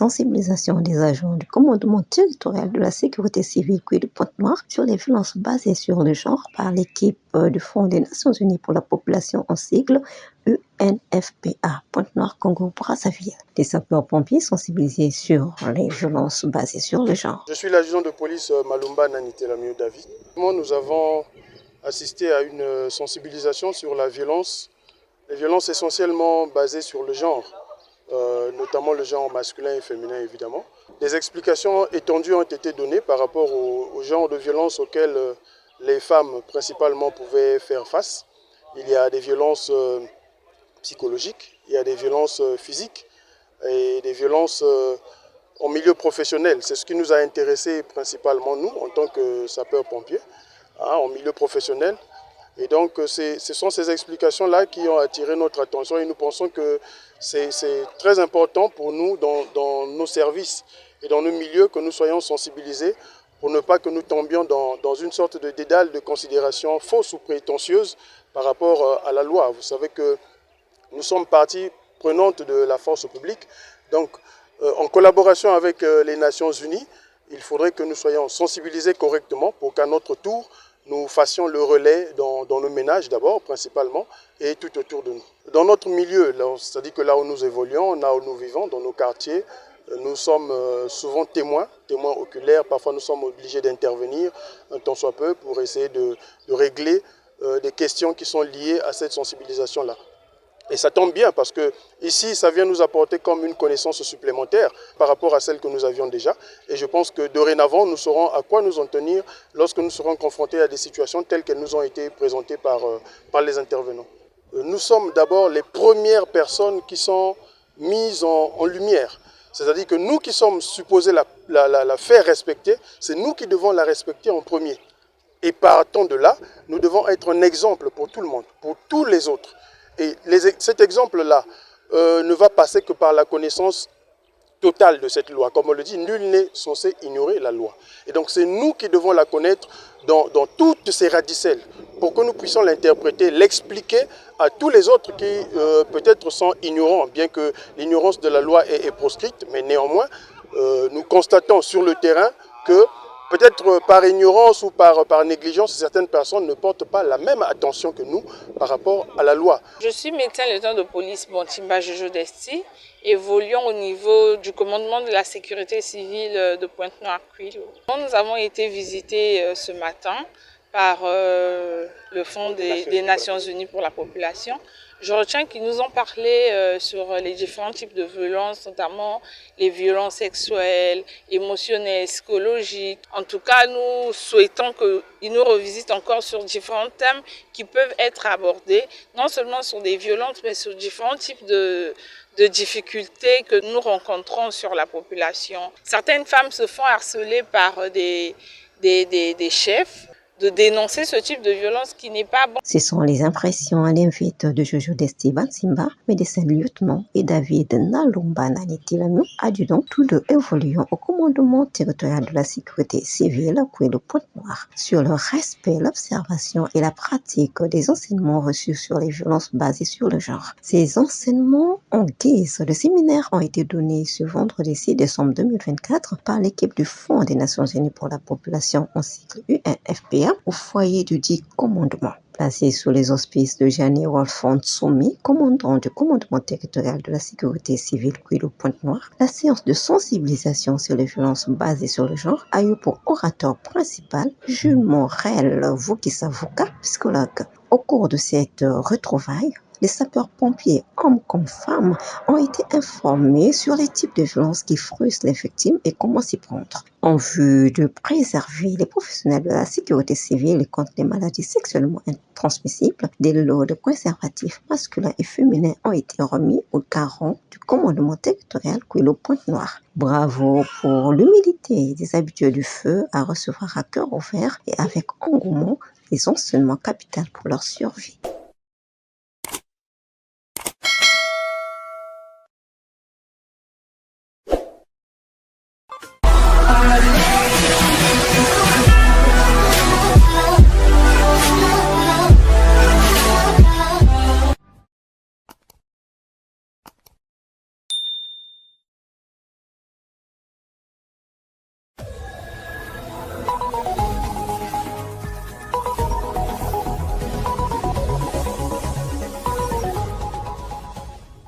sensibilisation des agents du commandement territorial de la sécurité civile de Pointe-Noire sur les violences basées sur le genre par l'équipe du Fonds des Nations Unies pour la population en sigle UNFPA, Pointe-Noire, Congo-Brazzaville. Les sapeurs-pompiers sensibilisés sur les violences basées sur le genre. Je suis l'adjudant de police Malumba Nanitelamiou David. Nous avons assisté à une sensibilisation sur la violence, les violences essentiellement basées sur le genre, notamment le genre masculin et féminin évidemment. Des explications étendues ont été données par rapport au genre de violence auxquelles les femmes principalement pouvaient faire face. Il y a des violences psychologiques, il y a des violences physiques et des violences en milieu professionnel. C'est ce qui nous a intéressé principalement nous en tant que sapeurs-pompiers, en milieu professionnel. Et donc ce sont ces explications-là qui ont attiré notre attention et nous pensons que c'est très important pour nous dans nos services et dans nos milieux que nous soyons sensibilisés pour ne pas que nous tombions dans une sorte de dédale de considération fausse ou prétentieuse par rapport à la loi. Vous savez que nous sommes partie prenante de la force publique, donc en collaboration avec les Nations Unies, il faudrait que nous soyons sensibilisés correctement pour qu'à notre tour, nous fassions le relais dans nos ménages d'abord, principalement, et tout autour de nous. Dans notre milieu, c'est-à-dire que là où nous évoluons, là où nous vivons, dans nos quartiers, nous sommes souvent témoins oculaires. Parfois, nous sommes obligés d'intervenir un tant soit peu pour essayer de régler des questions qui sont liées à cette sensibilisation-là. Et ça tombe bien parce que ici, ça vient nous apporter comme une connaissance supplémentaire par rapport à celle que nous avions déjà. Et je pense que dorénavant, nous saurons à quoi nous en tenir lorsque nous serons confrontés à des situations telles qu'elles nous ont été présentées par les intervenants. Nous sommes d'abord les premières personnes qui sont mises en lumière. C'est-à-dire que nous qui sommes supposés la faire respecter, c'est nous qui devons la respecter en premier. Et partant de là, nous devons être un exemple pour tout le monde, pour tous les autres. Et cet exemple-là ne va passer que par la connaissance totale de cette loi. Comme on le dit, nul n'est censé ignorer la loi. Et donc c'est nous qui devons la connaître dans toutes ses radicelles pour que nous puissions l'interpréter, l'expliquer à tous les autres qui peut-être sont ignorants, bien que l'ignorance de la loi est proscrite. Mais néanmoins, nous constatons sur le terrain que peut-être par ignorance ou par négligence, certaines personnes ne portent pas la même attention que nous par rapport à la loi. Je suis médecin-lieutenant de police Bontimba Jojo Desti, évoluant au niveau du commandement de la sécurité civile de Pointe-Noire. Nous avons été visités ce matin par le Fonds des Nations Unies pour la population. Je retiens qu'ils nous ont parlé sur les différents types de violences, notamment les violences sexuelles, émotionnelles, psychologiques. En tout cas, nous souhaitons qu'ils nous revisitent encore sur différents thèmes qui peuvent être abordés, non seulement sur des violences, mais sur différents types de difficultés que nous rencontrons sur la population. Certaines femmes se font harceler par des chefs, de dénoncer ce type de violence qui n'est pas bon. Ce sont les impressions à l'invite de Jojo Desti Bansimba, médecin lieutenant, et David Nalumba Nanitelamiou, adjudant, tous deux évoluant au commandement territorial de la sécurité civile, le Pointe-Noire, sur le respect, l'observation et la pratique des enseignements reçus sur les violences basées sur le genre. Ces enseignements en guise de séminaire ont été donnés ce vendredi 6 décembre 2024 par l'équipe du Fonds des Nations Unies pour la population en cycle UNFPA au foyer du dit commandement. Placé sous les auspices de Gianni Wolfond Soumi, commandant du commandement territorial de la sécurité civile de Pointe-Noire, la séance de sensibilisation sur les violences basées sur le genre a eu pour orateur principal Jules Morel Vukissavuka, psychologue. Au cours de cette retrouvaille, les sapeurs-pompiers, hommes comme femmes, ont été informés sur les types de violences qui frustrent les victimes et comment s'y prendre. En vue de préserver les professionnels de la sécurité civile contre les maladies sexuellement transmissibles, des lots de préservatifs masculins et féminins ont été remis aux garants du commandement territorial le Pointe-Noire. Bravo pour l'humilité des habitués du feu à recevoir à cœur ouvert et avec engouement les enseignements capitaux pour leur survie.